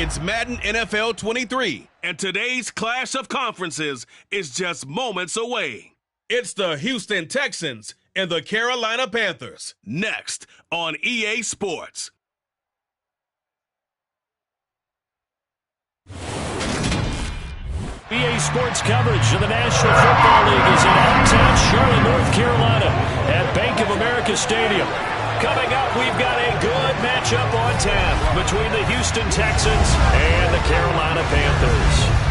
It's Madden NFL 23, and today's clash of conferences is just moments away. It's the Houston Texans and the Carolina Panthers, next on EA Sports. EA Sports coverage of the National Football League is in downtown Charlotte, North Carolina at Bank of America Stadium. Coming up, we've got a good matchup on tap between the Houston Texans and the Carolina Panthers.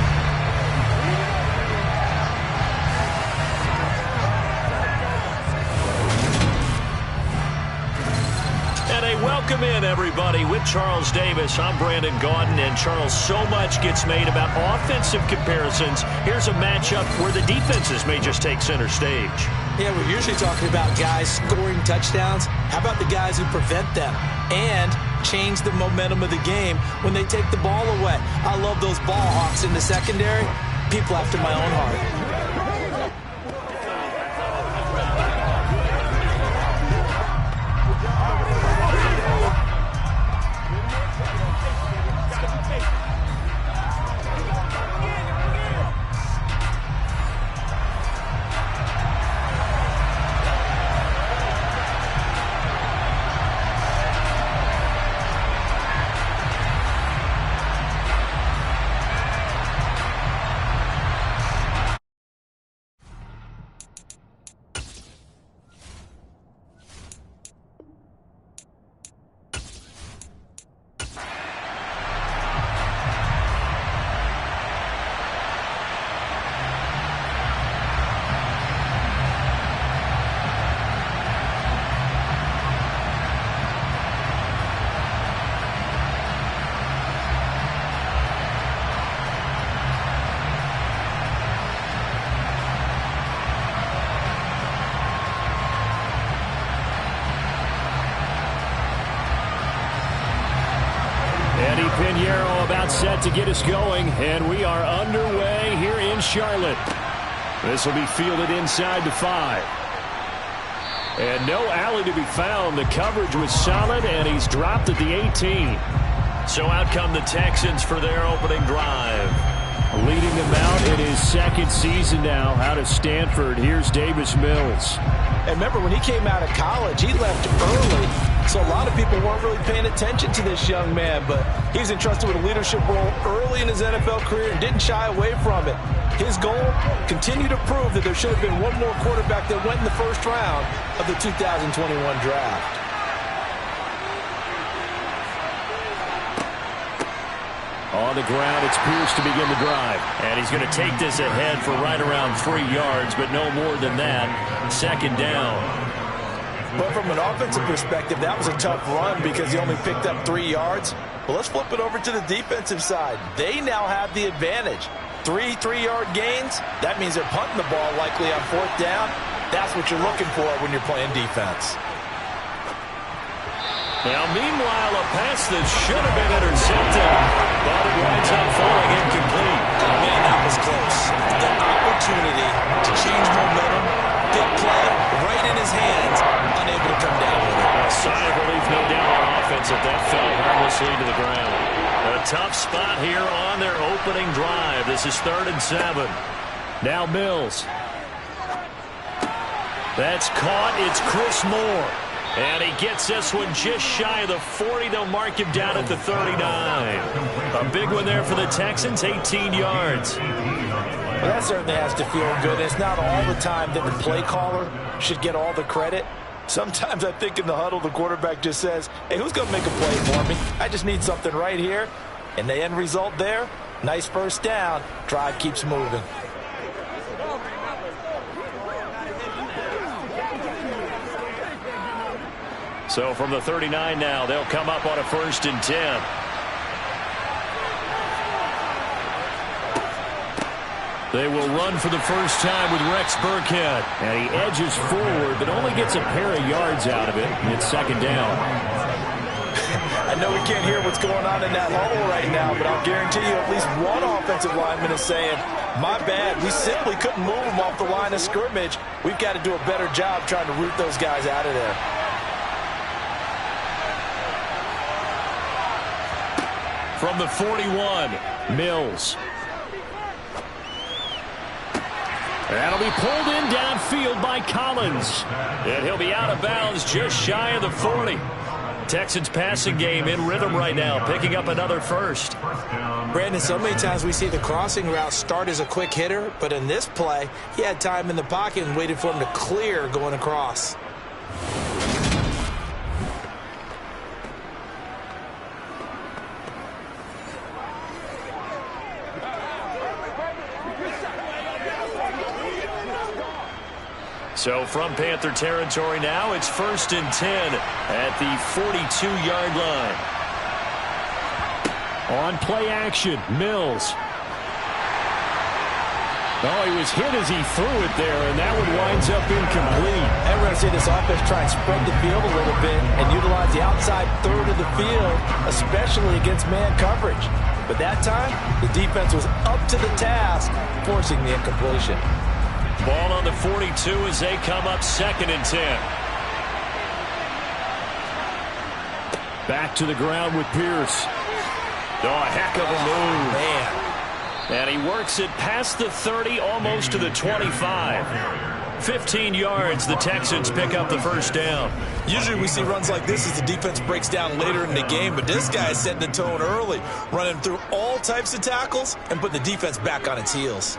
Welcome in, everybody. With Charles Davis, I'm Brandon Gaudin, and Charles, so much gets made about offensive comparisons. Here's a matchup where the defenses may just take center stage. Yeah, we're usually talking about guys scoring touchdowns. How about the guys who prevent them and change the momentum of the game when they take the ball away? I love those ball hawks in the secondary. People after my own heart. Set to get us going, and we are underway here in Charlotte. This will be fielded inside the 5. And no alley to be found. The coverage was solid, and he's dropped at the 18. So out come the Texans for their opening drive. Leading them out in his second season now out of Stanford. Here's Davis Mills. And remember, when he came out of college, he left early. So a lot of people weren't really paying attention to this young man, but he's entrusted with a leadership role early in his NFL career and didn't shy away from it. His goal, continue to prove that there should have been one more quarterback that went in the first round of the 2021 draft. On the ground, it's Pierce to begin the drive. And he's going to take this ahead for right around 3 yards, but no more than that. Second down. But from an offensive perspective, that was a tough run because he only picked up 3 yards. Well, let's flip it over to the defensive side. They now have the advantage. 3 3-yard gains, that means they're punting the ball likely on 4th down. That's what you're looking for when you're playing defense. Now, meanwhile, a pass that should have been intercepted, but it winds up falling incomplete. Man, that was close. The opportunity to change momentum, big play, right in his hands, unable to come down with it. A sigh of relief, no doubt, on offense if that fell harmlessly to the ground. A tough spot here on their opening drive. This is 3rd and 7. Now Mills. That's caught. It's Chris Moore. And he gets this one just shy of the 40. They'll mark him down at the 39. A big one there for the Texans, 18 yards. Well, that certainly has to feel good. It's not all the time that the play caller should get all the credit. Sometimes I think in the huddle, the quarterback just says, hey, who's going to make a play for me? I just need something right here. And the end result there, nice first down. Drive keeps moving. So from the 39 now, they'll come up on a 1st and 10. They will run for the first time with Rex Burkhead. And he edges forward, but only gets a pair of yards out of it. It's 2nd down. I know we can't hear what's going on in that huddle right now, but I'll guarantee you at least one offensive lineman is saying, my bad, we simply couldn't move them off the line of scrimmage. We've got to do a better job trying to root those guys out of there. From the 41, Mills. That'll be pulled in downfield by Collins. And he'll be out of bounds just shy of the 40. Texans passing game in rhythm right now, picking up another first. Brandon, so many times we see the crossing route start as a quick hitter, but in this play, he had time in the pocket and waited for him to clear going across. So from Panther territory now, it's 1st and 10 at the 42-yard line. On play action, Mills. Oh, he was hit as he threw it there, and that one winds up incomplete. And we're going to see this offense try and spread the field a little bit and utilize the outside third of the field, especially against man coverage. But that time, the defense was up to the task, forcing the incompletion. Ball on the 42 as they come up 2nd and 10. Back to the ground with Pierce. Oh, a heck of a move. Man. And he works it past the 30, almost to the 25. 15 yards, the Texans pick up the first down. Usually we see runs like this as the defense breaks down later in the game, but this guy is setting the tone early, running through all types of tackles and putting the defense back on its heels.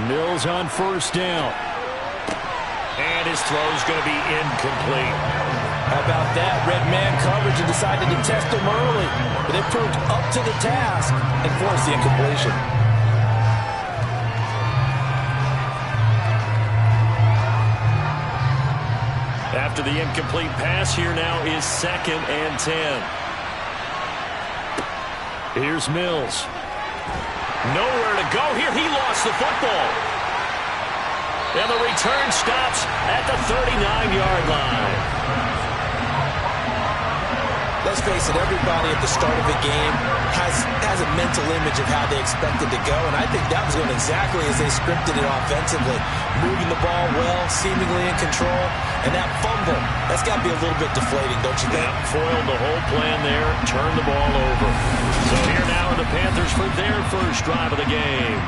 Mills on 1st down. And his throw's going to be incomplete. How about that? Red man coverage and decided to test him early. But they proved up to the task and forced the incompletion. After the incomplete pass, here now is 2nd and 10. Here's Mills. Nowhere to go here. He lost the football. And the return stops at the 39-yard line. Let's face it, everybody at the start of a game has a mental image of how they expect it to go, and I think that was going exactly as they scripted it offensively. Moving the ball well, seemingly in control, and that fumble, that's got to be a little bit deflating, don't you think? Yeah, foiled the whole plan there, turned the ball over. So here now are the Panthers for their first drive of the game.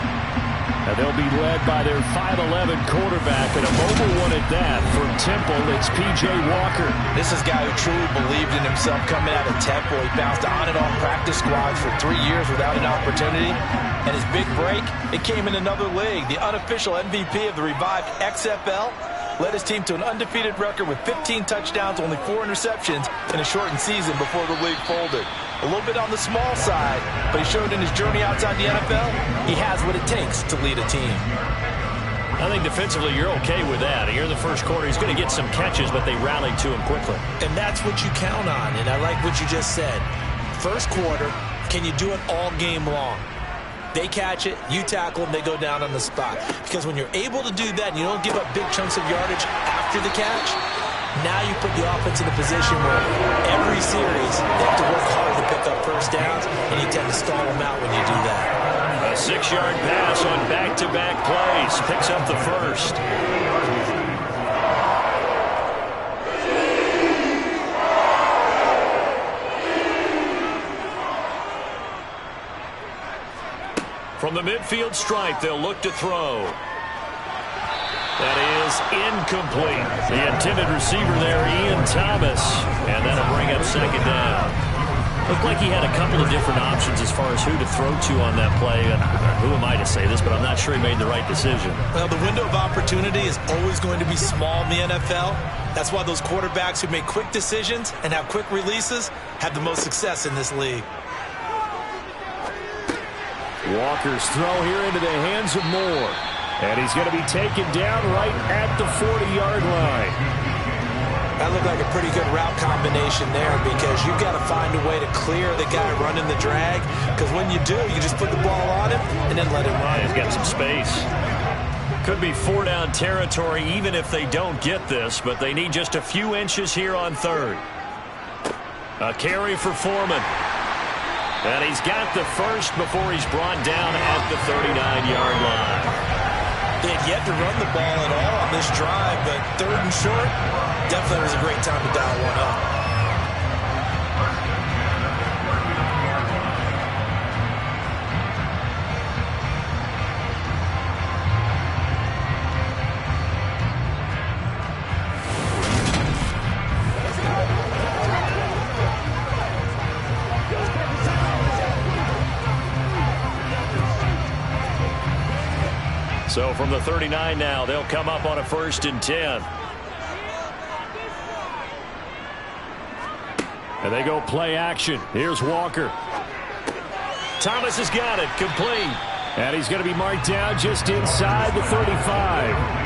And they'll be led by their 5'11" quarterback, and a mobile one at that. From Temple, it's P.J. Walker. This is a guy who truly believed in himself coming out of Temple. He bounced on and off practice squads for 3 years without an opportunity. And his big break, it came in another league. The unofficial MVP of the revived XFL led his team to an undefeated record with 15 touchdowns, only 4 interceptions in a shortened season before the league folded. A little bit on the small side, but he showed in his journey outside the NFL, he has what it takes to lead a team. I think defensively you're okay with that. Here in the first quarter, he's going to get some catches, but they rallied to him quickly. And that's what you count on, and I like what you just said. First quarter, can you do it all game long? They catch it, you tackle them, they go down on the spot. Because when you're able to do that and you don't give up big chunks of yardage after the catch, now you put the offense in a position where every series they have to work hard to pick up first downs, and you tend to stall them out when you do that. A 6-yard pass on back-to-back plays. Picks up the first. From the midfield stripe, they'll look to throw. That is incomplete. The intended receiver there, Ian Thomas. And that'll bring up 2nd down. Looked like he had a couple of different options as far as who to throw to on that play. And who am I to say this, but I'm not sure he made the right decision. Well, the window of opportunity is always going to be small in the NFL. That's why those quarterbacks who make quick decisions and have quick releases have the most success in this league. Walker's throw here into the hands of Moore. And he's going to be taken down right at the 40-yard line. That looked like a pretty good route combination there, because you've got to find a way to clear the guy running the drag. Because when you do, you just put the ball on him and then let him run. He's got some space. Could be 4-down territory even if they don't get this, but they need just a few inches here on third. A carry for Foreman. And he's got the first before he's brought down at the 39-yard line. They had yet to run the ball at all on this drive, but third and short, definitely was a great time to dial one up. So from the 39 now, they'll come up on a 1st and 10. And they go play action. Here's Walker. Thomas has got it. Complete. And he's going to be marked down just inside the 35.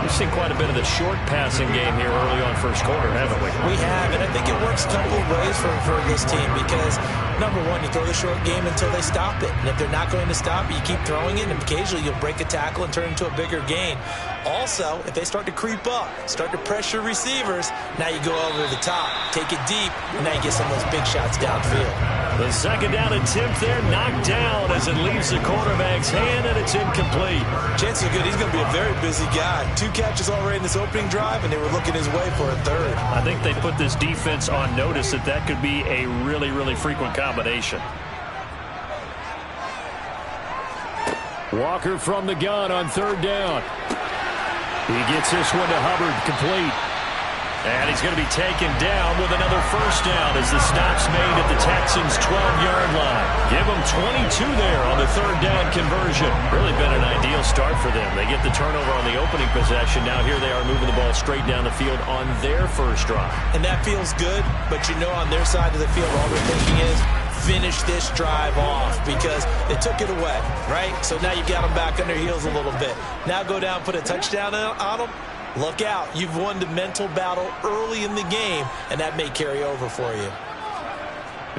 We've seen quite a bit of the short passing game here early on first quarter, haven't we? We have, and I think it works a couple of ways for this team because, number one, you throw the short game until they stop it. And if they're not going to stop it, you keep throwing it, and occasionally you'll break a tackle and turn it into a bigger gain. Also, if they start to creep up, start to pressure receivers, now you go over the top, take it deep, and now you get some of those big shots downfield. The 2nd down attempt there knocked down as it leaves the quarterback's hand, and it's incomplete. Chances are good he's going to be a very busy guy. 2 catches already in this opening drive, and they were looking his way for a third. I think they put this defense on notice that could be a really, really frequent combination. Walker from the gun on 3rd down. He gets this one to Hubbard, complete. And he's going to be taken down with another 1st down as the stop's made at the Texans' 12-yard line. Give them 22 there on the 3rd down conversion. Really been an ideal start for them. They get the turnover on the opening possession. Now here they are moving the ball straight down the field on their first drive. And that feels good, but you know on their side of the field all they're thinking is finish this drive off because they took it away, right? So now you got them back on their heels a little bit. Now go down and put a touchdown on them. Look out. You've won the mental battle early in the game, and that may carry over for you.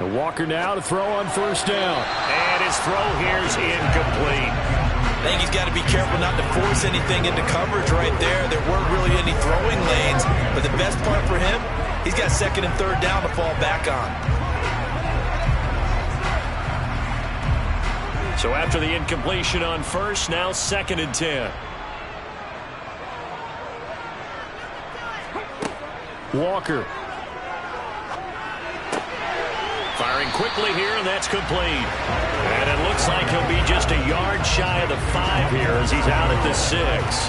And Walker now to throw on 1st down. And his throw here's incomplete. I think he's got to be careful not to force anything into coverage right there. There weren't really any throwing lanes, but the best part for him, he's got 2nd and 3rd down to fall back on. So after the incompletion on 1st, now 2nd and 10. Walker. Firing quickly here, and that's complete. And it looks like he'll be just a yard shy of the 5 here as he's out at the 6.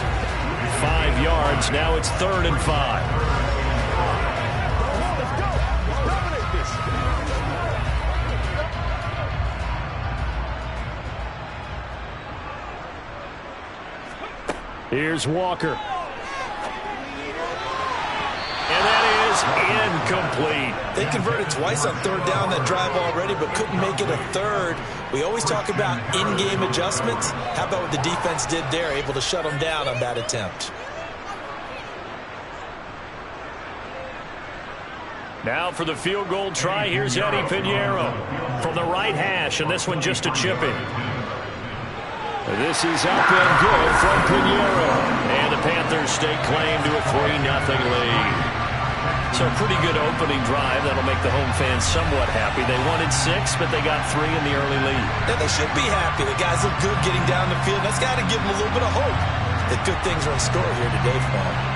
5 yards. Now it's 3rd and 5. Here's Walker. Incomplete. They converted twice on 3rd down that drive already, but couldn't make it a 3rd. We always talk about in-game adjustments. How about what the defense did there, able to shut them down on that attempt? Now for the field goal try, here's Eddie Pinheiro from the right hash, and this one just a chip in. This is up and good from Pinheiro. And the Panthers stake claim to a 3-0 lead. So a pretty good opening drive. That'll make the home fans somewhat happy. They wanted 6, but they got 3 in the early lead. Yeah, they should be happy. The guys look good getting down the field. That's got to give them a little bit of hope that good things are in store here today for them.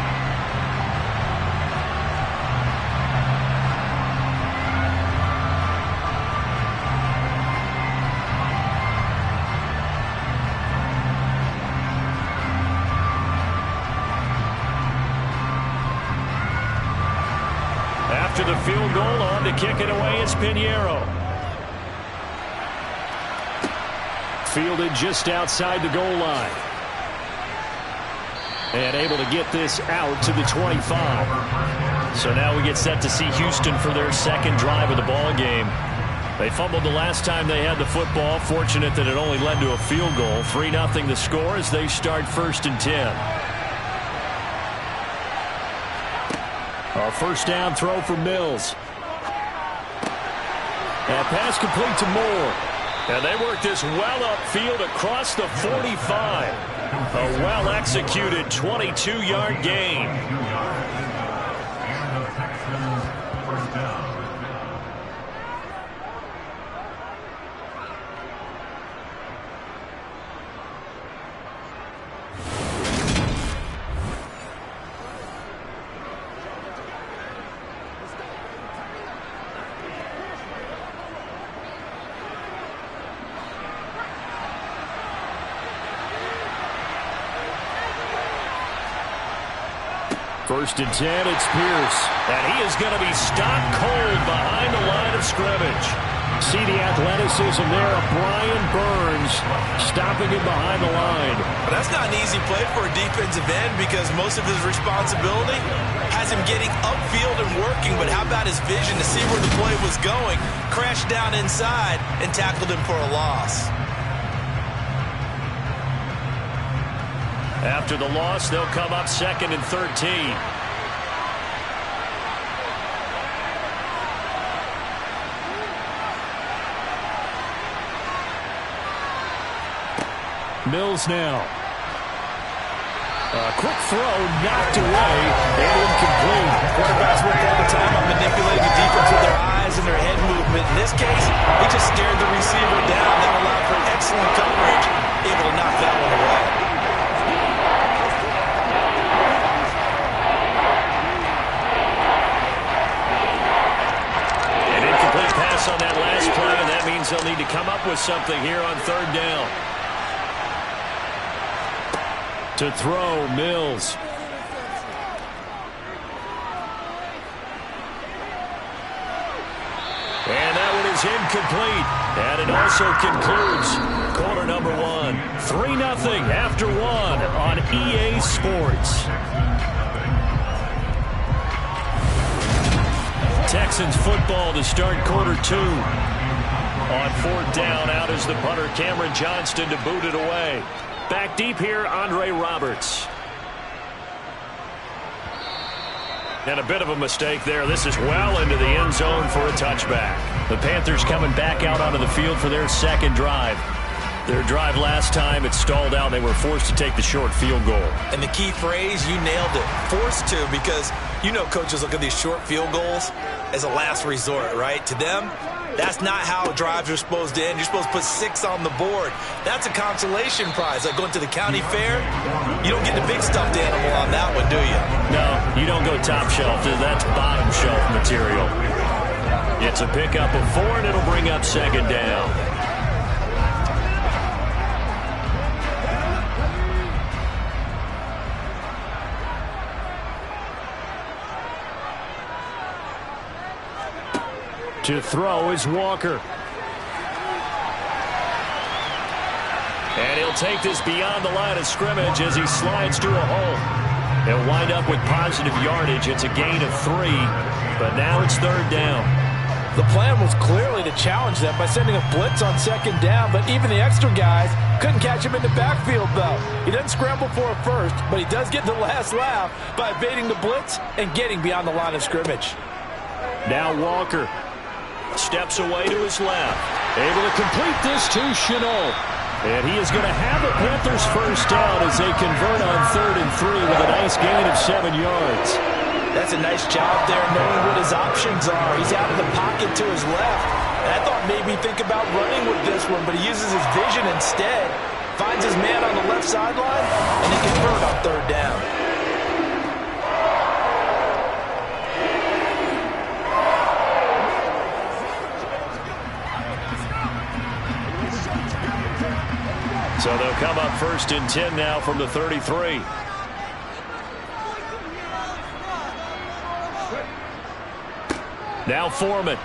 After the field goal, on to kick it away is Pinheiro. Fielded just outside the goal line. And able to get this out to the 25. So now we get set to see Houston for their 2nd drive of the ball game. They fumbled the last time they had the football. Fortunate that it only led to a field goal. 3-0 the score as they start 1st and 10. A 1st down throw for Mills. And pass complete to Moore. And they work this well upfield across the 45. A well-executed 22-yard gain. First and 10, it's Pierce. And he is going to be stopped cold behind the line of scrimmage. See the athleticism there of Brian Burns stopping him behind the line. But that's not an easy play for a defensive end because most of his responsibility has him getting upfield and working. But how about his vision to see where the play was going, crashed down inside, and tackled him for a loss. After the loss, they'll come up 2nd and 13. Mills now. A quick throw knocked away and incomplete. Quarterbacks work all the time on manipulating the defense with their eyes and their head movement. In this case, he just stared the receiver down. That allowed for excellent coverage, able to knock that one away. On that last play, and that means they'll need to come up with something here on 3rd down. To throw, Mills. And that one is incomplete. And it also concludes quarter number 1. 3-0 after 1 on EA Sports. Texans football to start quarter 2. On 4th down, out is the punter, Cameron Johnston, to boot it away. Back deep here, Andre Roberts. And a bit of a mistake there. This is well into the end zone for a touchback. The Panthers coming back out onto the field for their 2nd drive. Their drive last time, it stalled out. They were forced to take the short field goal. And the key phrase, you nailed it, forced to, because you know coaches look at these short field goals as a last resort, right? To them, that's not how drives are supposed to end. You're supposed to put 6 on the board. That's a consolation prize. Like going to the county fair, you don't get the big stuffed animal on that one, do you? No, you don't go top shelf. That's bottom shelf material. It's a pickup of 4, and it'll bring up 2nd down. To throw is Walker. And he'll take this beyond the line of scrimmage as he slides to a hole. He'll wind up with positive yardage. It's a gain of 3, but now it's 3rd down. The plan was clearly to challenge them by sending a blitz on 2nd down, but even the extra guys couldn't catch him in the backfield, though. He doesn't scramble for a first, but he does get the last laugh by evading the blitz and getting beyond the line of scrimmage. Now Walker steps away to his left. Able to complete this to Chenault. And he is going to have the Panthers' 1st down as they convert on 3rd and 3 with a nice gain of 7 yards. That's a nice job there knowing what his options are. He's out of the pocket to his left. And I thought maybe think about running with this one, but he uses his vision instead. Finds his man on the left sideline, and he convert on 3rd down. So they'll come up 1st and 10 now from the 33. Now Foreman.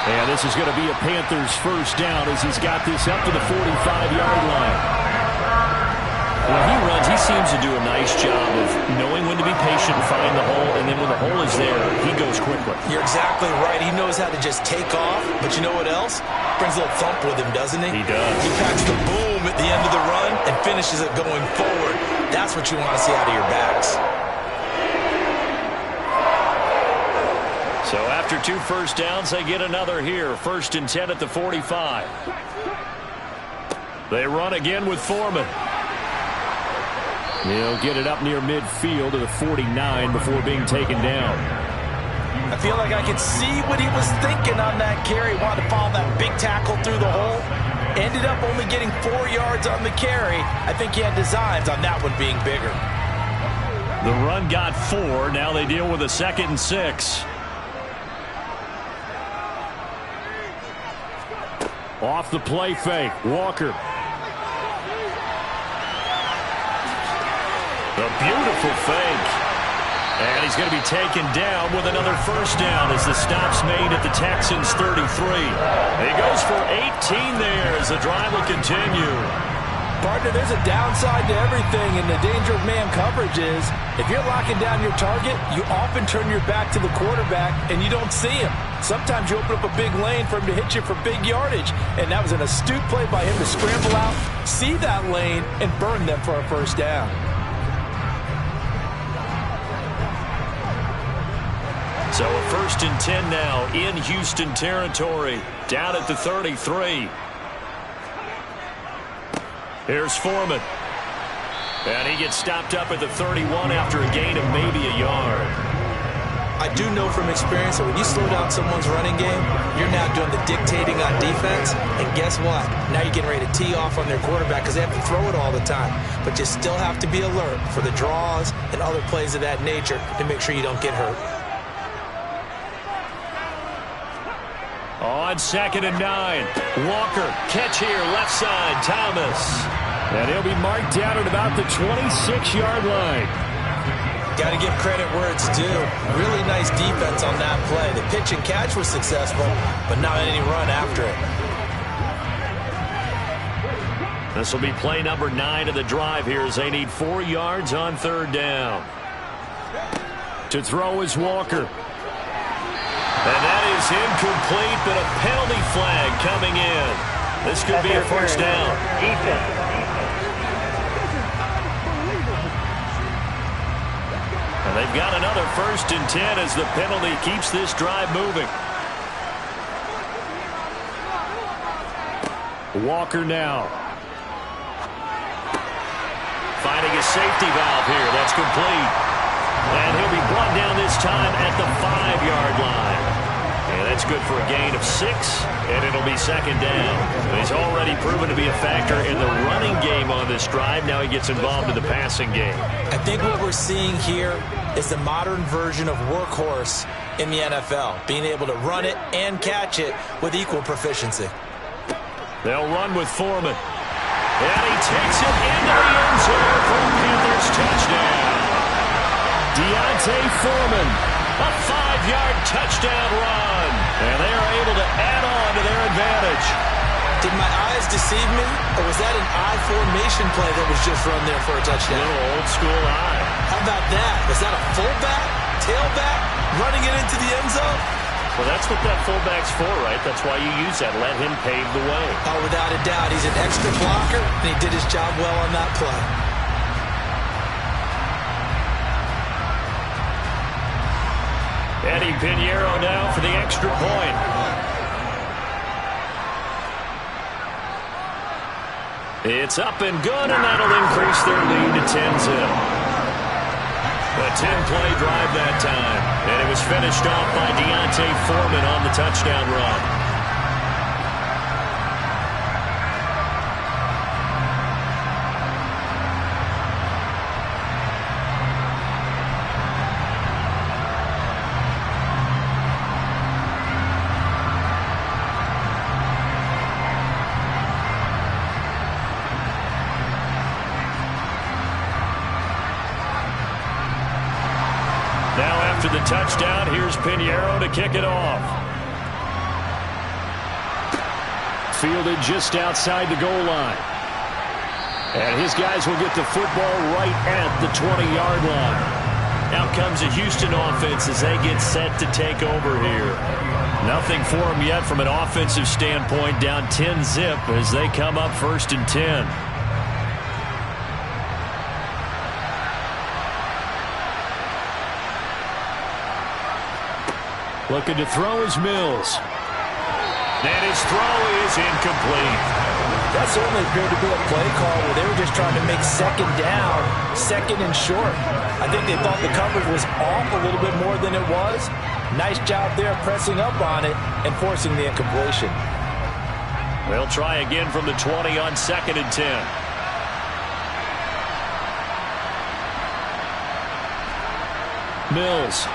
And this is going to be a Panthers 1st down as he's got this up to the 45-yard line. When he runs, he seems to do a nice job of knowing when to be patient and find the hole, and then when the hole is there, he goes quickly. You're exactly right. He knows how to just take off, but you know what else? Brings a little thump with him, doesn't he? He does. He packs the boom at the end of the run and finishes it going forward. That's what you want to see out of your backs. So after 2 1st downs, they get another here. 1st and 10 at the 45. They run again with Foreman. He'll get it up near midfield to the 49 before being taken down. I feel like I could see what he was thinking on that carry. Wanted to follow that big tackle through the hole. Ended up only getting 4 yards on the carry. I think he had designs on that one being bigger. The run got 4. Now they deal with a 2nd and 6. Off the play fake, Walker. A beautiful fake. And he's going to be taken down with another first down as the stop's made at the Texans' 33. He goes for 18 there as the drive will continue. Partner, there's a downside to everything, and the danger of man coverage is if you're locking down your target, you often turn your back to the quarterback and you don't see him. Sometimes you open up a big lane for him to hit you for big yardage, and that was an astute play by him to scramble out, see that lane, and burn them for a first down. So a 1st and 10 now in Houston territory, down at the 33. Here's Foreman. And he gets stopped up at the 31 after a gain of maybe a yard. I do know from experience that when you slow down someone's running game, you're now doing the dictating on defense. And guess what? Now you're getting ready to tee off on their quarterback because they have to throw it all the time. But you still have to be alert for the draws and other plays of that nature to make sure you don't get hurt. On 2nd and 9, Walker, catch here, left side, Thomas. And he'll be marked down at about the 26-yard line. Got to give credit where it's due. Really nice defense on that play. The pitch and catch was successful, but not any run after it. This will be play number 9 of the drive here as they need 4 yards on 3rd down. To throw is Walker. And that is incomplete, but a penalty flag coming in. This could be a first down. And they've got another 1st and 10 as the penalty keeps this drive moving. Walker now. Finding a safety valve here. That's complete. And he'll be brought down this time at the 5-yard line. And that's good for a gain of 6, and it'll be 2nd down. He's already proven to be a factor in the running game on this drive. Now he gets involved in the passing game. I think what we're seeing here is the modern version of workhorse in the NFL, being able to run it and catch it with equal proficiency. They'll run with Foreman. And he takes it into the end zone for a Panthers touchdown. Deontay Foreman, a 5-yard touchdown run. And they are able to add on to their advantage. Did my eyes deceive me, or was that an I formation play that was just run there for a touchdown? A little old school eye. How about that? Was that a fullback, tailback, running it into the end zone? Well, that's what that fullback's for, right? That's why you use that. Let him pave the way. Oh, without a doubt. He's an extra blocker, and he did his job well on that play. Eddie Pinheiro now for the extra point. It's up and good, and that'll increase their lead to 10-zip. A 10-play drive that time, and it was finished off by Deontay Foreman on the touchdown run. After the touchdown, here's Pinheiro to kick it off. Fielded just outside the goal line. And his guys will get the football right at the 20-yard line. Out comes the Houston offense as they get set to take over here. Nothing for them yet from an offensive standpoint, down 10-zip as they come up 1st and 10. Looking to throw is Mills. And his throw is incomplete. That certainly appeared to be a play call where they were just trying to make second down, second and short. I think they thought the coverage was off a little bit more than it was. Nice job there pressing up on it and forcing the incompletion. They'll try again from the 20 on 2nd and 10. Mills.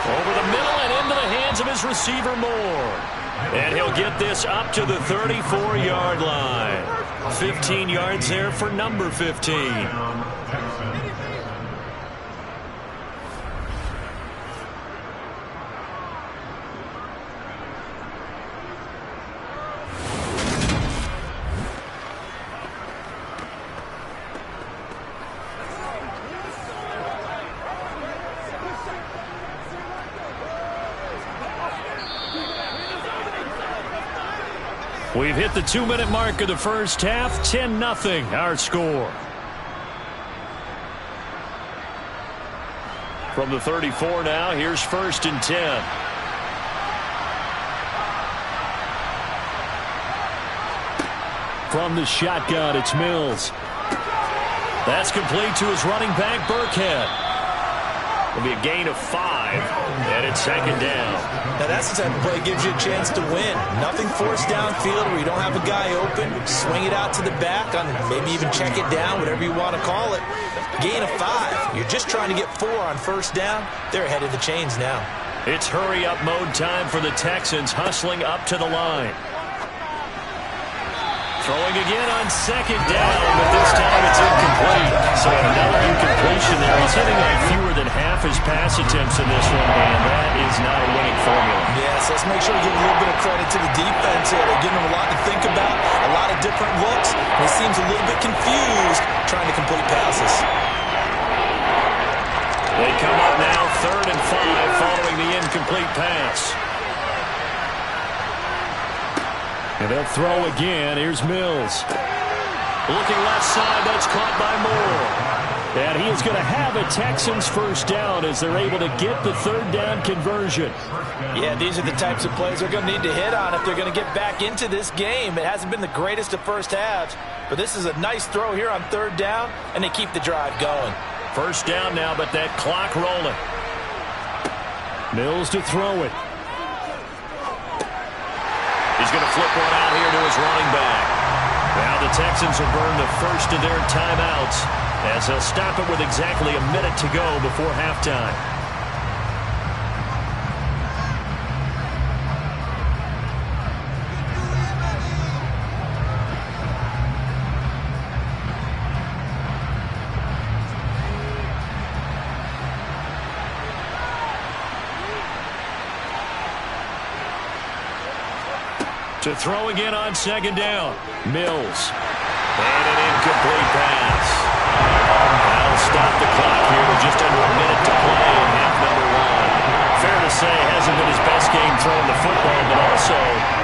Over the middle and into the hands of his receiver, Moore. And he'll get this up to the 34-yard line. 15 yards there for number 15. We've hit the 2-minute mark of the first half. 10-0 our score. From the 34 now, here's 1st and 10. From the shotgun, it's Mills. That's complete to his running back, Burkhead. It'll be a gain of 5, and it's 2nd down. Now that's the type of play that gives you a chance to win. Nothing forced downfield where you don't have a guy open. Swing it out to the back, on maybe even check it down, whatever you want to call it. Gain of 5. You're just trying to get 4 on 1st down. They're ahead of the chains now. It's hurry-up mode time for the Texans, hustling up to the line. Throwing again on 2nd down, but this time it's incomplete. So another incompletion there. He's hitting on fewer than half his pass attempts in this one, and that is not a winning formula. Yes, let's make sure we give a little bit of credit to the defense here. They're giving him a lot to think about, a lot of different looks. He seems a little bit confused trying to complete passes. They come up now 3rd and 5 following the incomplete pass. And they'll throw again. Here's Mills. Looking left side. That's caught by Moore. And he is going to have a Texans 1st down as they're able to get the 3rd down conversion. Yeah, these are the types of plays they're going to need to hit on if they're going to get back into this game. It hasn't been the greatest of first halves, but this is a nice throw here on 3rd down, and they keep the drive going. 1st down now, but that clock rolling. Mills to throw it. He's going to flip one out here to his running back. Now the Texans will burn the first of their timeouts as they'll stop it with exactly a minute to go before halftime. To throw again on 2nd down. Mills. And an incomplete pass. That'll stop the clock here with just under a minute to play in half number 1. Fair to say, hasn't been his best game throwing the football, but also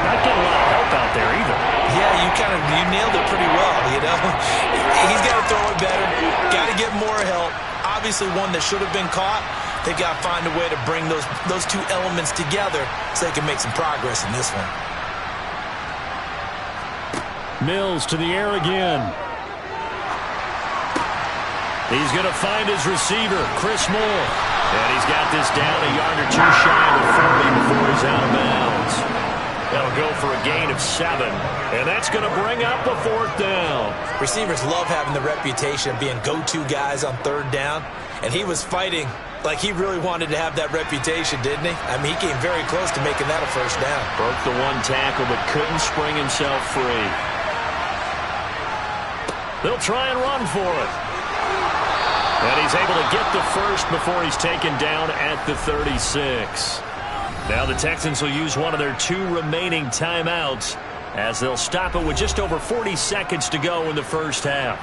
not getting a lot of help out there either. Yeah, you nailed it pretty well, you know. He's got to throw it better. Got to get more help. Obviously one that should have been caught. They've got to find a way to bring those two elements together so they can make some progress in this one. Mills to the air again. He's going to find his receiver, Chris Moore. And he's got this down a yard or 2 shy of the 40 before he's out of bounds. That'll go for a gain of 7. And that's going to bring up a 4th down. Receivers love having the reputation of being go-to guys on 3rd down. And he was fighting like he really wanted to have that reputation, didn't he? I mean, he came very close to making that a 1st down. Broke the 1 tackle, but couldn't spring himself free. They'll try and run for it. And he's able to get the 1st before he's taken down at the 36. Now the Texans will use one of their 2 remaining timeouts as they'll stop it with just over 40 seconds to go in the first half.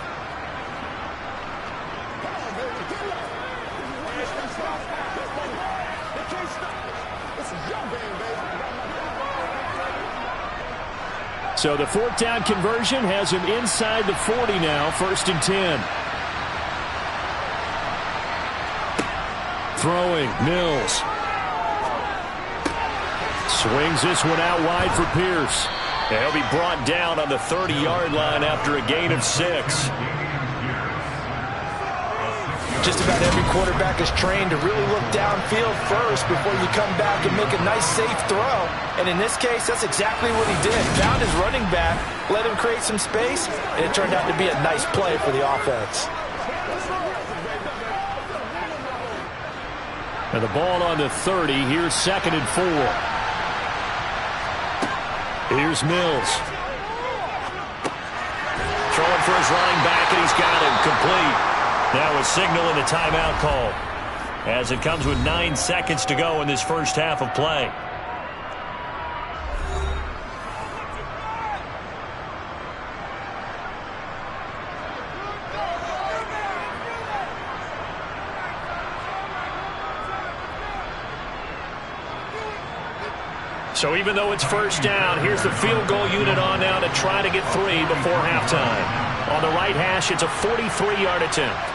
So the 4th down conversion has him inside the 40 now, 1st and 10. Throwing, Mills. Swings this one out wide for Pierce. And he'll be brought down on the 30-yard line after a gain of 6. Just about every quarterback is trained to really look downfield first before you come back and make a nice, safe throw. And in this case, that's exactly what he did. Found his running back, let him create some space, and it turned out to be a nice play for the offense. And the ball on the 30. Here's 2nd and 4. Here's Mills. Throwing for his running back, and he's got him complete. Now a signal and a timeout call as it comes with 9 seconds to go in this first half of play. So even though it's first down, here's the field goal unit on now to try to get 3 before halftime. On the right hash, it's a 43-yard attempt.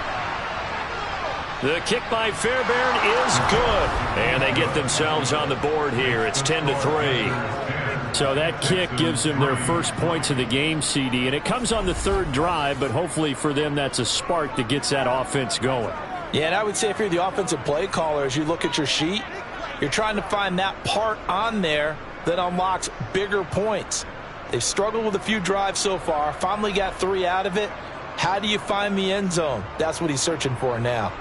The kick by Fairbairn is good. And they get themselves on the board here. It's 10-3. So that kick gives them their first points of the game, CD. And it comes on the 3rd drive, but hopefully for them that's a spark that gets that offense going. Yeah, and I would say if you're the offensive play caller, as you look at your sheet, you're trying to find that part on there that unlocks bigger points. They've struggled with a few drives so far. Finally got 3 out of it. How do you find the end zone? That's what he's searching for now.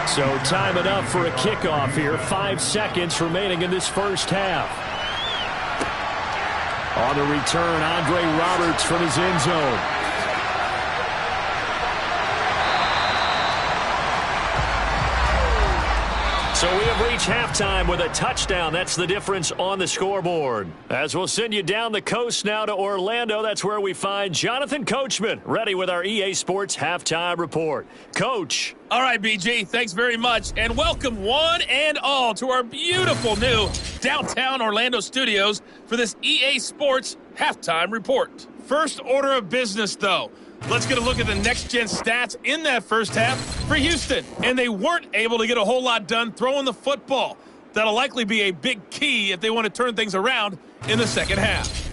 So time enough for a kickoff here. 5 seconds remaining in this first half. On the return, Andre Roberts from his end zone. So we have reached halftime with a touchdown. That's the difference on the scoreboard. As we'll send you down the coast now to Orlando, that's where we find Jonathan Coachman, ready with our EA Sports Halftime Report. Coach. All right, BG, thanks very much. And welcome one and all to our beautiful new downtown Orlando studios for this EA Sports Halftime Report. First order of business, though. Let's get a look at the next-gen stats in that first half for Houston. And they weren't able to get a whole lot done throwing the football. That'll likely be a big key if they want to turn things around in the second half.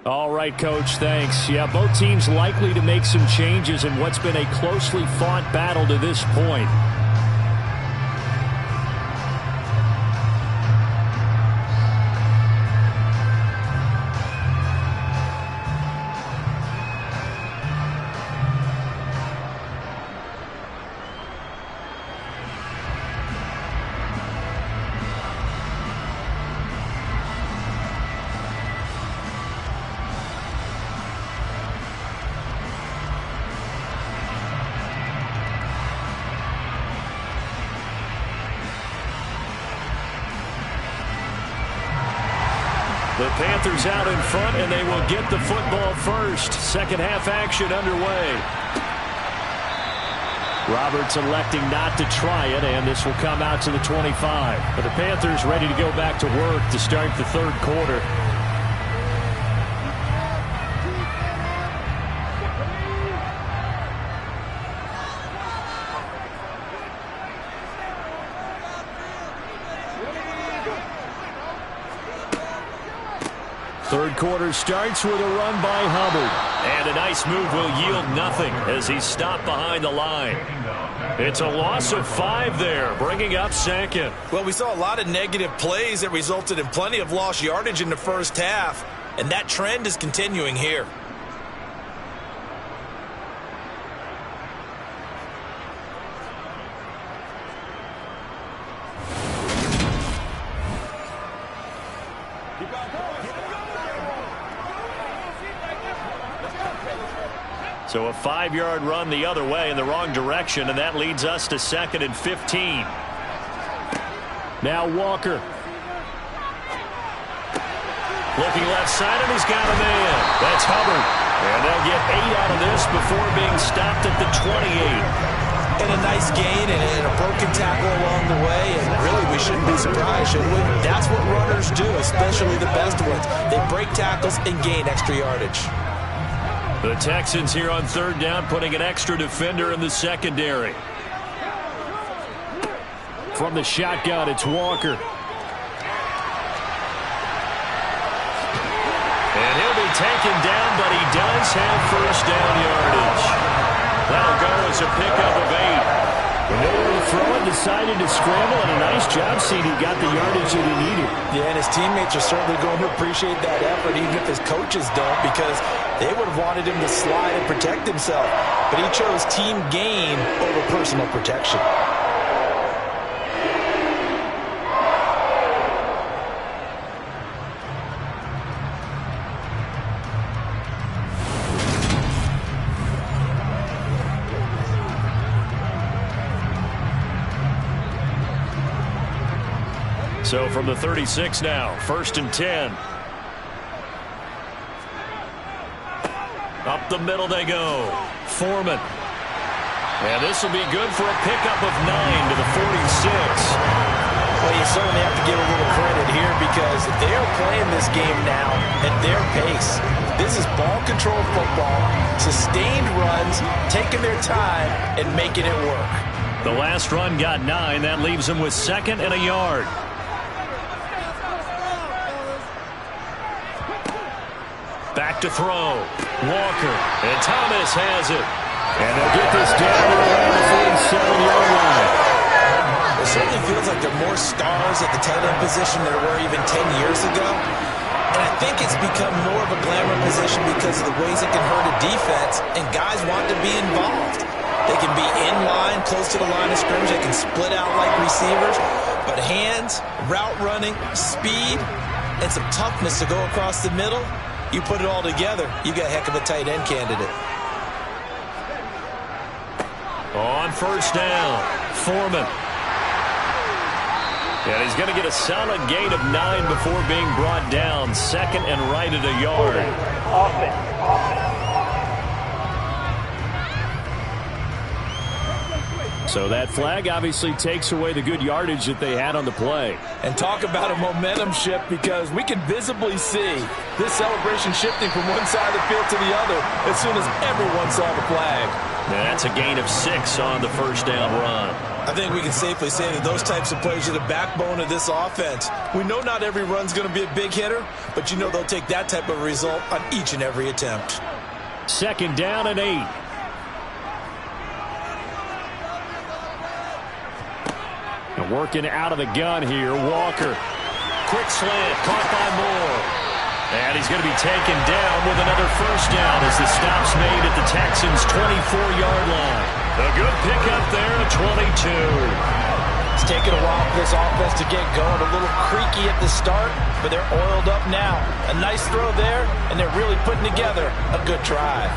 All right, Coach, thanks. Yeah, both teams likely to make some changes in what's been a closely fought battle to this point. The Panthers out in front, and they will get the football first. Second half action underway. Roberts electing not to try it, and this will come out to the 25. But the Panthers ready to go back to work to start the third quarter. Third quarter starts with a run by Hubbard. And a nice move will yield nothing as he's stopped behind the line. It's a loss of 5 there, bringing up second. Well, we saw a lot of negative plays that resulted in plenty of lost yardage in the first half, and that trend is continuing here. So a 5-yard run the other way in the wrong direction, and that leads us to 2nd and 15. Now Walker. Looking left side, and he's got a man. That's Hubbard. And they'll get 8 out of this before being stopped at the 28. And a nice gain and a broken tackle along the way, and really we shouldn't be surprised, should we? That's what runners do, especially the best ones. They break tackles and gain extra yardage. The Texans here on third down putting an extra defender in the secondary. From the shotgun, it's Walker. And he'll be taken down, but he does have first down yardage. That'll go as a pickup of 8. Nowhere to throw it, decided to scramble, and a nice job seeing he got the yardage that he needed. Yeah, and his teammates are certainly going to appreciate that effort, even if his coaches don't, because they would have wanted him to slide and protect himself. But he chose team gain over personal protection. So from the 36 now, 1st and 10. Up the middle they go. Foreman. And this will be good for a pickup of 9 to the 46. Well, you certainly have to give a little credit here because they are playing this game now at their pace. This is ball control football, sustained runs, taking their time and making it work. The last run got 9. That leaves him with 2nd and a yard. Back to throw. Walker. And Thomas has it. And they'll get this down to around the 47-yard line. It certainly feels like there are more stars at the tight end position than there were even 10 years ago. And I think it's become more of a glamour position because of the ways it can hurt a defense, and guys want to be involved. They can be in line, close to the line of scrimmage. They can split out like receivers. But hands, route running, speed, and some toughness to go across the middle, you put it all together, you got a heck of a tight end candidate. On first down, Foreman. And he's going to get a solid gain of 9 before being brought down. 2nd and right at a yard. So that flag obviously takes away the good yardage that they had on the play. And talk about a momentum shift, because we can visibly see this celebration shifting from one side of the field to the other as soon as everyone saw the flag. And that's a gain of 6 on the first down run. I think we can safely say that those types of plays are the backbone of this offense. We know not every run's going to be a big hitter, but you know they'll take that type of result on each and every attempt. 2nd down and 8. And working out of the gun here, Walker. Quick slant, caught by Moore. And he's going to be taken down with another first down as the stop's made at the Texans' 24-yard line. A good pickup there at 22. It's taken a while for this offense to get going. A little creaky at the start, but they're oiled up now. A nice throw there, and they're really putting together a good drive.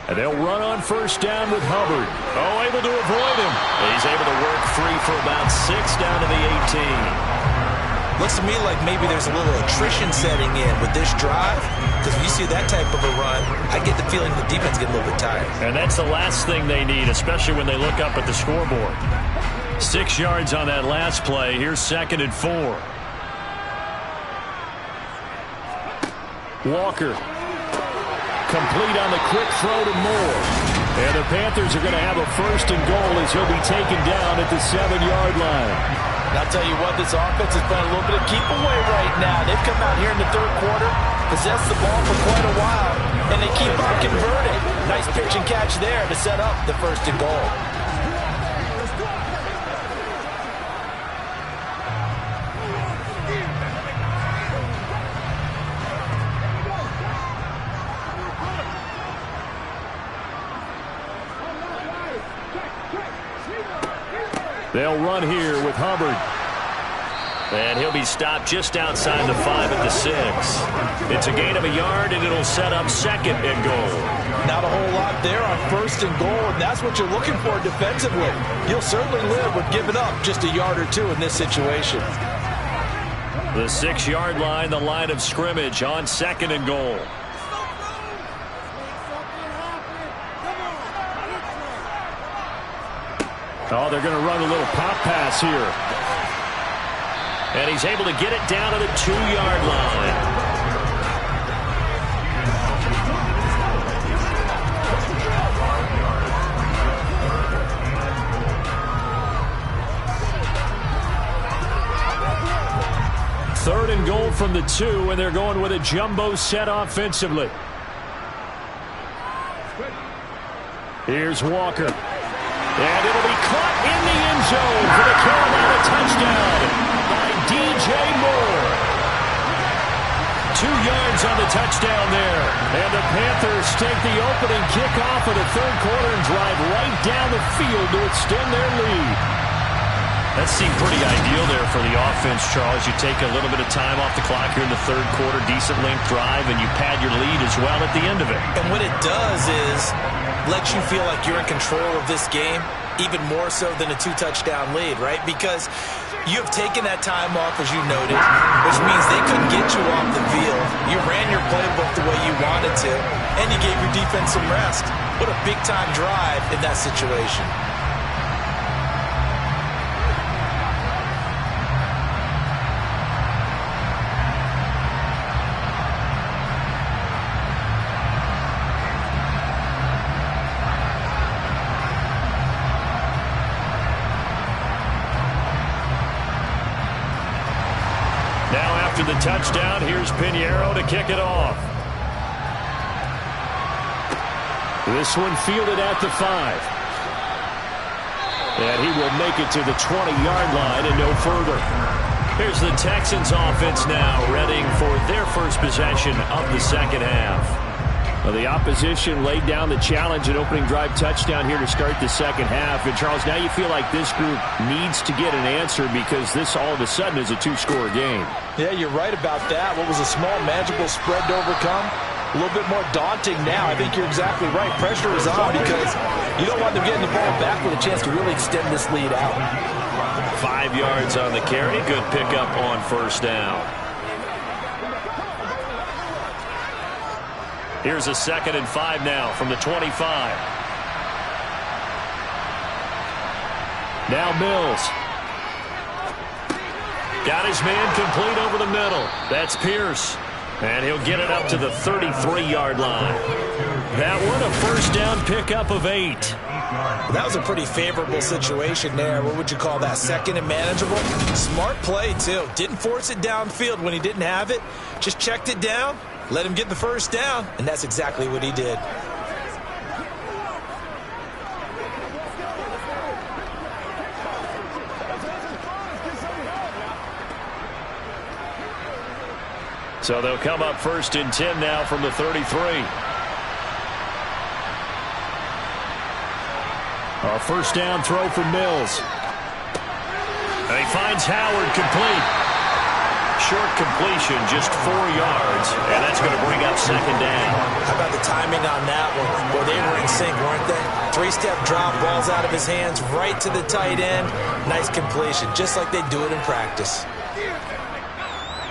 And they'll run on first down with Hubbard. Oh, able to avoid him. He's able to work free for about 6 down to the 18. Looks to me like maybe there's a little attrition setting in with this drive, because if you see that type of a run, I get the feeling the defense get a little bit tired. And that's the last thing they need, especially when they look up at the scoreboard. 6 yards on that last play. Here's 2nd and 4. Walker. Complete on the quick throw to Moore. And the Panthers are going to have a 1st and goal as he'll be taken down at the 7-yard line. And I'll tell you what, this offense is playing a little bit of keep away right now. They've come out here in the 3rd quarter, possessed the ball for quite a while, and they keep on converting. Nice pitch and catch there to set up the 1st and goal. They'll run here with Hubbard. And he'll be stopped just outside the 5 at the 6. It's a gain of a yard, and it'll set up 2nd and goal. Not a whole lot there on 1st and goal, and that's what you're looking for defensively. You'll certainly live with giving up just a yard or 2 in this situation. The 6-yard line, the line of scrimmage on 2nd and goal. Oh, they're going to run a little pop pass here. And he's able to get it down to the 2-yard line. Third and goal from the 2, and they're going with a jumbo set offensively. Here's Walker. And it'll be caught in the end zone for the Carolina touchdown by DJ Moore. 2 yards on the touchdown there. And the Panthers take the opening kickoff of the third quarter and drive right down the field to extend their lead. That seemed pretty ideal there for the offense, Charles. You take a little bit of time off the clock here in the third quarter, decent length drive, and you pad your lead as well at the end of it. And what it does is lets you feel like you're in control of this game, even more so than a 2-touchdown lead, right? Because you have taken that time off, as you noted, which means they couldn't get you off the field. You ran your playbook the way you wanted to, and you gave your defense some rest. What a big-time drive in that situation. After the touchdown, here's Pinheiro to kick it off. This one fielded at the 5. And he will make it to the 20-yard line and no further. Here's the Texans offense now, readying for their first possession of the second half. Well, the opposition laid down the challenge and opening drive touchdown here to start the second half. And, Charles, now you feel like this group needs to get an answer because this all of a sudden is a 2-score game. Yeah, you're right about that. What was a small, manageable spread to overcome? A little bit more daunting now. I think you're exactly right. Pressure is on because you don't want them getting the ball back with a chance to really extend this lead out. 5 yards on the carry. Good pickup on first down. Here's a 2nd and 5 now from the 25. Now Mills. Got his man complete over the middle. That's Pierce. And he'll get it up to the 33-yard line. That one a first down pickup of 8. That was a pretty favorable situation there. What would you call that? 2nd and manageable? Smart play, too. Didn't force it downfield when he didn't have it. Just checked it down. Let him get the first down, and that's exactly what he did. So they'll come up 1st and 10 now from the 33. A first down throw for Mills. And he finds Howard complete. Short completion, just 4 yards, and that's going to bring up 2nd down. How about the timing on that one? Well, they were in sync, weren't they? 3-step drop, balls out of his hands, right to the tight end. Nice completion, just like they do it in practice.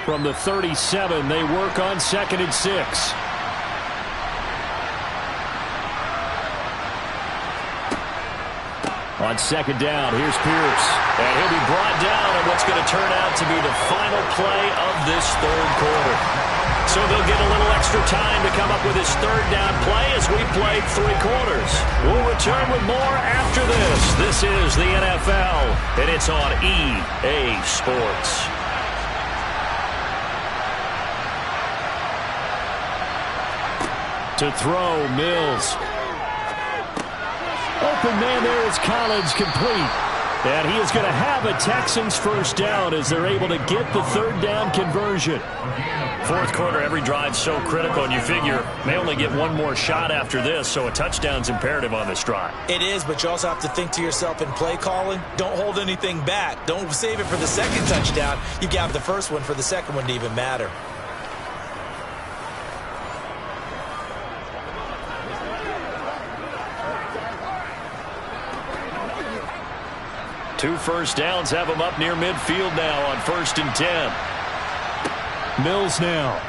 From the 37, they work on 2nd and 6. On 2nd down, here's Pierce. And he'll be brought down on what's going to turn out to be the final play of this third quarter. So they'll get a little extra time to come up with his 3rd down play as we played 3 quarters. We'll return with more after this. This is the NFL, and it's on EA Sports. To throw, Mills. Open man there is Collins, complete. And he is going to have a Texans first down as they're able to get the 3rd down conversion. Fourth quarter, every drive so critical, and you figure may only get one more shot after this, so a touchdown's imperative on this drive. It is, but you also have to think to yourself in play calling, don't hold anything back. Don't save it for the 2nd touchdown. You got the first one for the 2nd one to even matter. Two first downs have him up near midfield now on 1st and 10. Mills now.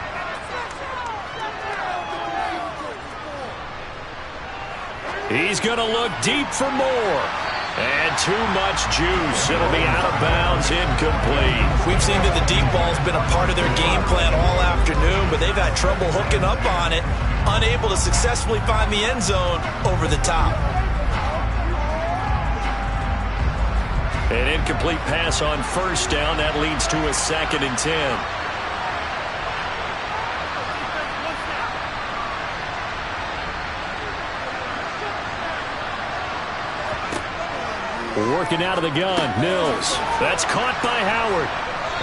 He's going to look deep for more. And too much juice. It'll be out of bounds, incomplete. We've seen that the deep ball's been a part of their game plan all afternoon, but they've had trouble hooking up on it, unable to successfully find the end zone over the top. An incomplete pass on first down. That leads to a 2nd and 10. Working out of the gun, Mills. That's caught by Howard.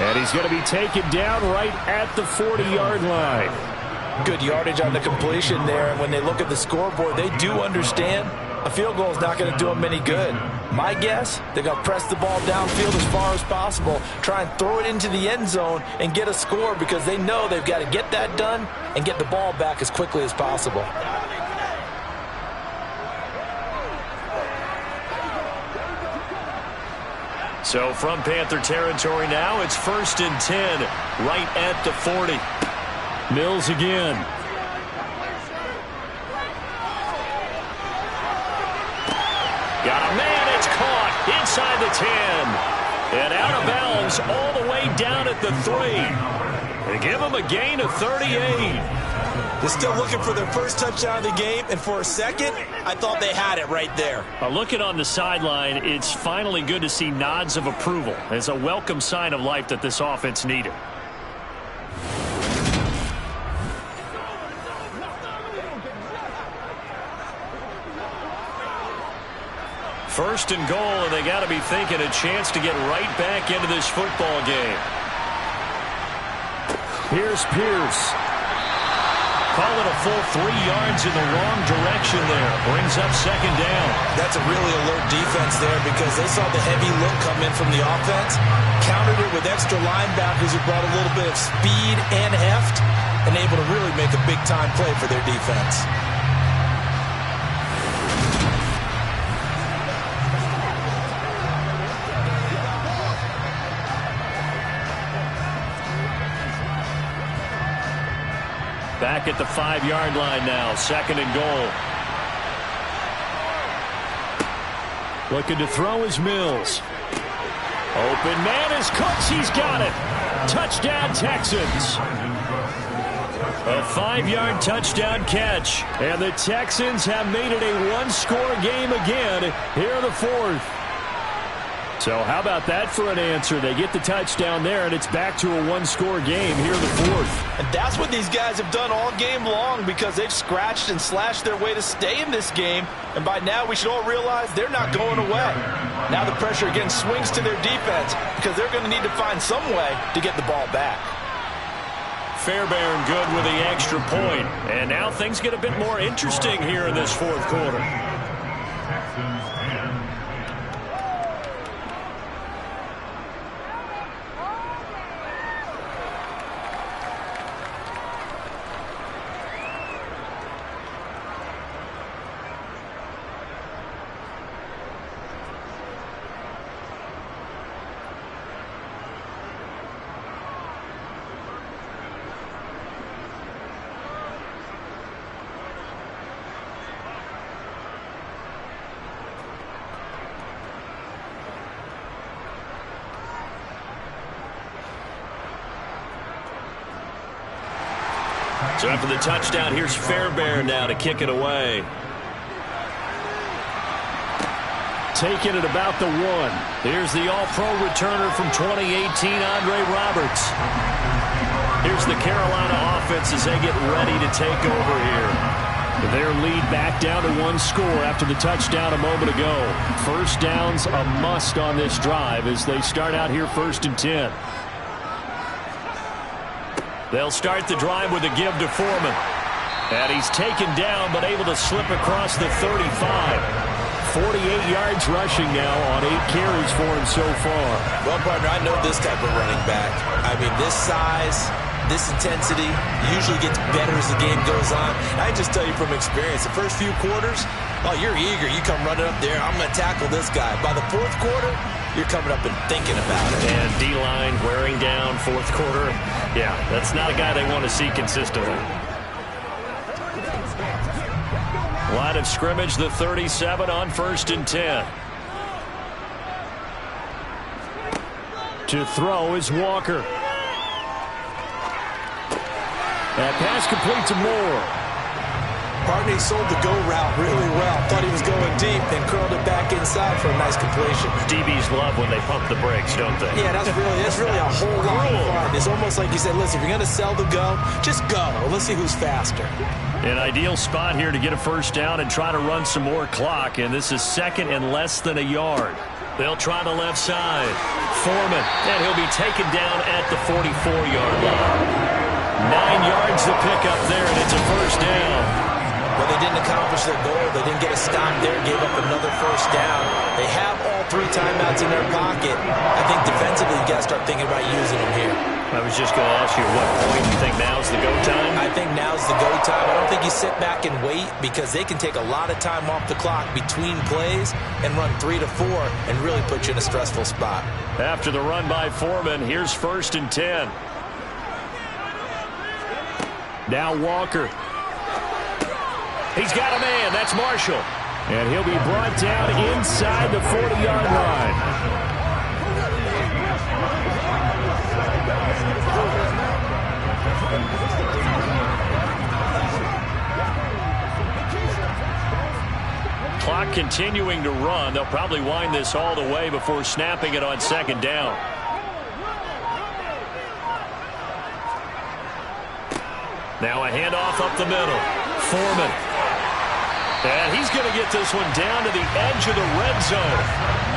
And he's going to be taken down right at the 40-yard line. Good yardage on the completion there. And when they look at the scoreboard, they do understand a field goal is not going to do them any good. My guess, they're going to press the ball downfield as far as possible, try and throw it into the end zone and get a score because they know they've got to get that done and get the ball back as quickly as possible. So from Panther territory now, it's 1st and 10, right at the 40. Mills again. Got a man, it's caught inside the 10. And out of bounds all the way down at the 3. They give him a gain of 38. They're still looking for their first touchdown of the game, and for a second, I thought they had it right there. Looking on the sideline, it's finally good to see nods of approval. It's a welcome sign of life that this offense needed. First and goal, and they got to be thinking a chance to get right back into this football game. Here's Pierce. Call it a full 3 yards in the wrong direction there. Brings up 2nd down. That's a really alert defense there because they saw the heavy look come in from the offense, countered it with extra linebackers who brought a little bit of speed and heft, and able to really make a big-time play for their defense. Back at the 5-yard line now, 2nd and goal. Looking to throw is Mills. Open man is Cooks. He's got it. Touchdown, Texans. A 5-yard touchdown catch. And the Texans have made it a 1-score game again here in the 4th. So how about that for an answer? They get the touchdown there, and it's back to a 1-score game here in the 4th. And that's what these guys have done all game long because they've scratched and slashed their way to stay in this game. And by now, we should all realize they're not going away. Now the pressure again swings to their defense because they're going to need to find some way to get the ball back. Fairbairn good with the extra point. And now things get a bit more interesting here in this 4th quarter. So after the touchdown, here's Fairbairn now to kick it away. Taking it about the 1. Here's the all-pro returner from 2018, Andre Roberts. Here's the Carolina offense as they get ready to take over here. Their lead back down to 1 score after the touchdown a moment ago. First down's a must on this drive as they start out here 1st and 10. They'll start the drive with a give to Foreman. And he's taken down but able to slip across the 35. 48 yards rushing now on 8 carries for him so far. Well, partner, I know this type of running back. I mean, this size, this intensity usually gets better as the game goes on. I just tell you from experience, the first few quarters, oh, you're eager. You come running up there, I'm going to tackle this guy. By the 4th quarter, you're coming up and thinking about it. And D-line wearing down 4th quarter. Yeah, that's not a guy they want to see consistently. Line of scrimmage, the 37 on 1st and 10. To throw is Walker. That pass complete to Moore. Partney sold the go route really well. Thought he was going deep, then curled it back inside for a nice completion. DBs love when they pump the brakes, don't they? Yeah, that's really a whole lot of fun. It's almost like you said, listen, if you're going to sell the go, just go. Let's see who's faster. An ideal spot here to get a first down and try to run some more clock, and this is second and less than a yard. They'll try the left side. Foreman, and he'll be taken down at the 44-yard line. 9 yards to pick up there, and it's a first down. Well, they didn't accomplish their goal. They didn't get a stop there, gave up another first down. They have all 3 timeouts in their pocket. I think defensively, you got to start thinking about using them here. I was just going to ask you, at what point you think now's the go time? I think now's the go time. I don't think you sit back and wait because they can take a lot of time off the clock between plays and run 3 to 4 and really put you in a stressful spot. After the run by Foreman, here's 1st and 10. Now Walker. He's got a man. That's Marshall. And he'll be brought down inside the 40-yard line. Clock continuing to run. They'll probably wind this all the way before snapping it on 2nd down. Now a handoff up the middle. Foreman. And he's going to get this one down to the edge of the red zone.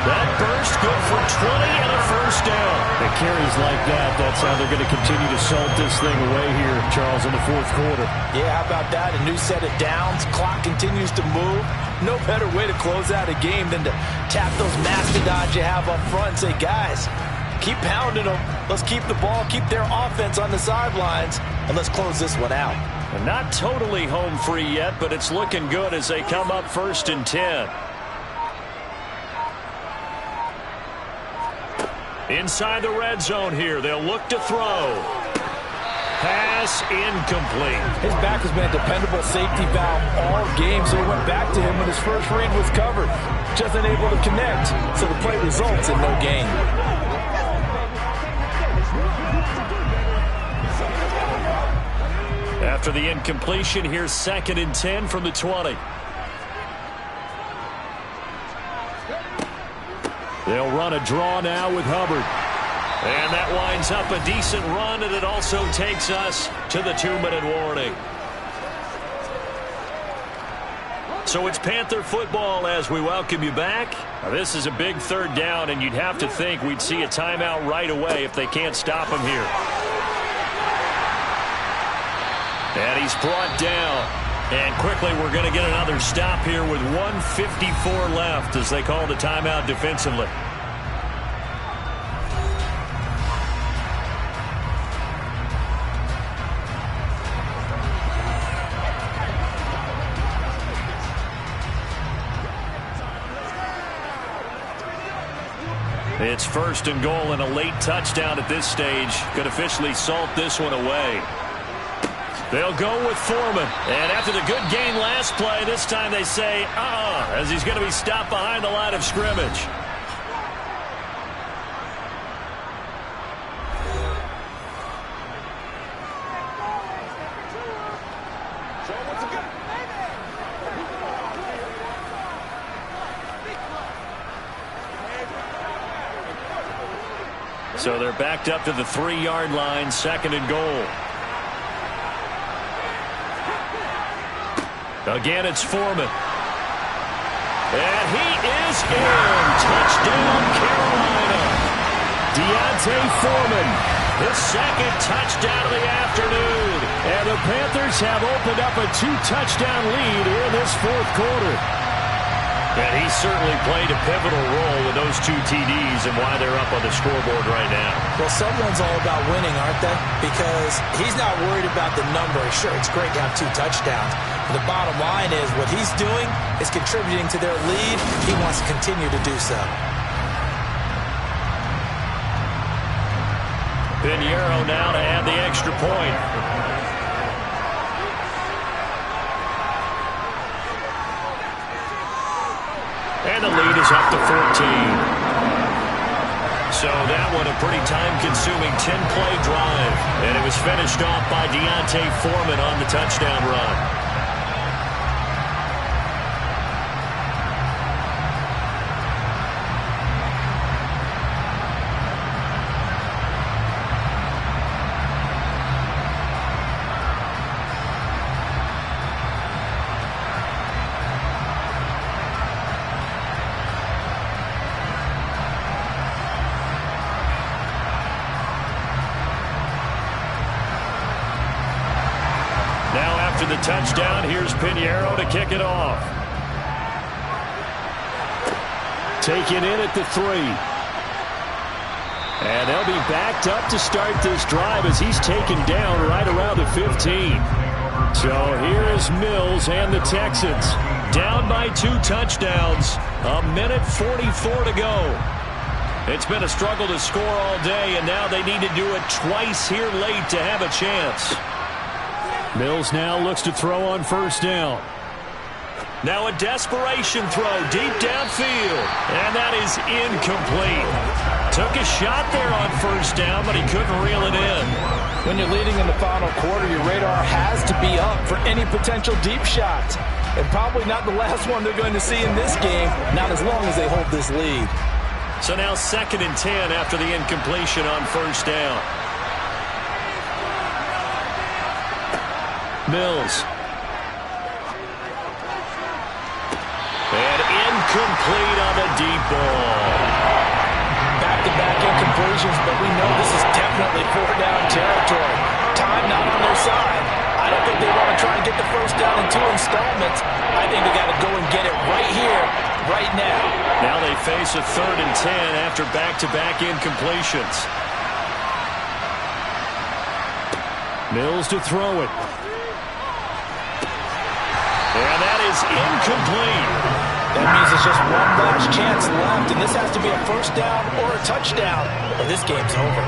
That burst good for 20 and a first down. The carries like that, that's how they're going to continue to salt this thing away here, Charles, in the 4th quarter. Yeah, how about that? A new set of downs. Clock continues to move. No better way to close out a game than to tap those mastodons you have up front and say, guys, keep pounding them. Let's keep the ball, keep their offense on the sidelines, and let's close this one out. Not totally home free yet, but it's looking good as they come up 1st and 10. Inside the red zone here. They'll look to throw. Pass incomplete. His back has been a dependable safety valve all game, so he went back to him when his first read was covered. Just unable to connect, so the play results in no gain. After the incompletion, here's 2nd and 10 from the 20. They'll run a draw now with Hubbard. And that winds up a decent run, and it also takes us to the 2-minute warning. So it's Panther football as we welcome you back. Now, this is a big 3rd down, and you'd have to think we'd see a timeout right away if they can't stop him here. And he's brought down. And quickly we're going to get another stop here with 1:54 left as they call the timeout defensively. It's 1st and goal and a late touchdown at this stage. Could officially salt this one away. They'll go with Foreman. And after the good gain last play, this time they say, as he's going to be stopped behind the line of scrimmage. So they're backed up to the 3-yard line, 2nd and goal. Again, it's Foreman. And he is in. Touchdown, Carolina. Deontay Foreman, his 2nd touchdown of the afternoon. And the Panthers have opened up a 2-touchdown lead here in this 4th quarter. And he certainly played a pivotal role with those 2 TDs and why they're up on the scoreboard right now. Well, someone's all about winning, aren't they? Because he's not worried about the number. Sure, it's great to have 2 touchdowns. But the bottom line is what he's doing is contributing to their lead. He wants to continue to do so. Pinheiro now to add the extra point. And the lead is up to 14. So that one a pretty time-consuming 10-play drive. And it was finished off by Deontay Foreman on the touchdown run. After the touchdown, here's Pinheiro to kick it off. Taken in at the 3. And they'll be backed up to start this drive as he's taken down right around the 15. So here's Mills and the Texans. Down by 2 touchdowns. 1:44 to go. It's been a struggle to score all day, and now they need to do it twice here late to have a chance. Mills now looks to throw on first down. Now a desperation throw deep downfield. And that is incomplete. Took a shot there on first down, but he couldn't reel it in. When you're leading in the final quarter, your radar has to be up for any potential deep shots. And probably not the last one they're going to see in this game, not as long as they hold this lead. So now 2nd and 10 after the incompletion on first down. Mills. And incomplete on the deep ball. Back-to-back incompletions, but we know this is definitely 4th down territory. Time not on their side. I don't think they want to try and get the first down in 2 installments. I think they got to go and get it right here, right now. Now they face a 3rd and 10 after back-to-back incompletions. Mills to throw it. And that is incomplete. That means it's just one last chance left, and this has to be a first down or a touchdown, or this game's over.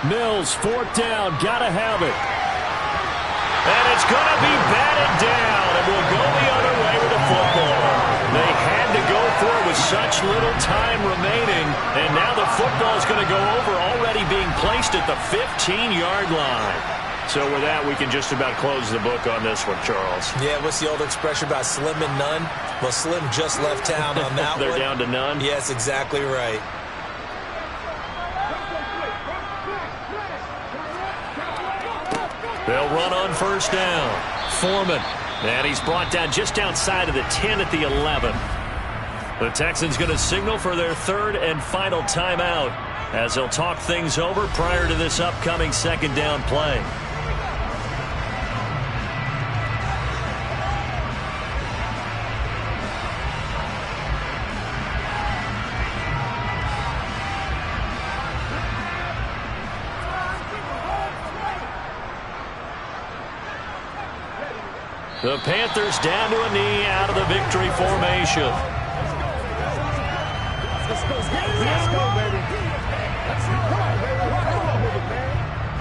Mills, 4th down, gotta have it. And it's gonna be batted down, and we'll go the other way with the football. They had to go for it with such little time remaining, and now the football is going to go over, already being placed at the 15-yard line. So with that, we can just about close the book on this one, Charles. Yeah, what's the old expression about slim and none? Well, Slim just left town on that They're one. down to none? Yes, exactly right. They'll run on first down. Foreman. And he's brought down just outside of the 10 at the 11. The Texans going to signal for their 3rd and final timeout as they'll talk things over prior to this upcoming 2nd down play. The Panthers down to a knee out of the victory formation. Let's go, baby. Come on, baby.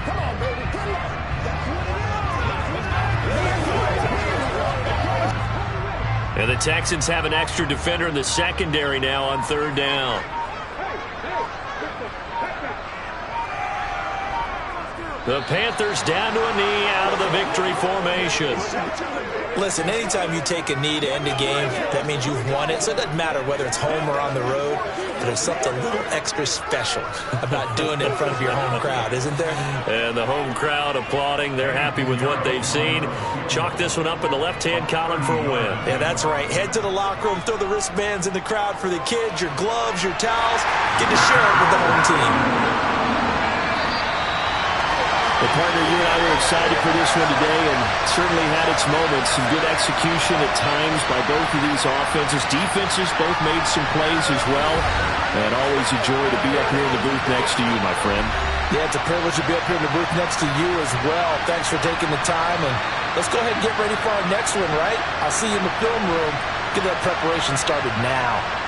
Come on, baby. And the Texans have an extra defender in the secondary now on 3rd down. The Panthers down to a knee out of the victory formation. Listen, anytime you take a knee to end a game, that means you've won it. So it doesn't matter whether it's home or on the road. But there's something a little extra special about doing it in front of your home crowd, isn't there? And the home crowd applauding. They're happy with what they've seen. Chalk this one up in the left-hand column for a win. Yeah, that's right. Head to the locker room, throw the wristbands in the crowd for the kids, your gloves, your towels. Get to share it with the home team. Well, partner, you and I were excited for this one today, and certainly had its moments. Some good execution at times by both of these offenses. Defenses both made some plays as well. And always a joy to be up here in the booth next to you, my friend. Yeah, it's a privilege to be up here in the booth next to you as well. Thanks for taking the time, and let's go ahead and get ready for our next one, right? I'll see you in the film room. Get that preparation started now.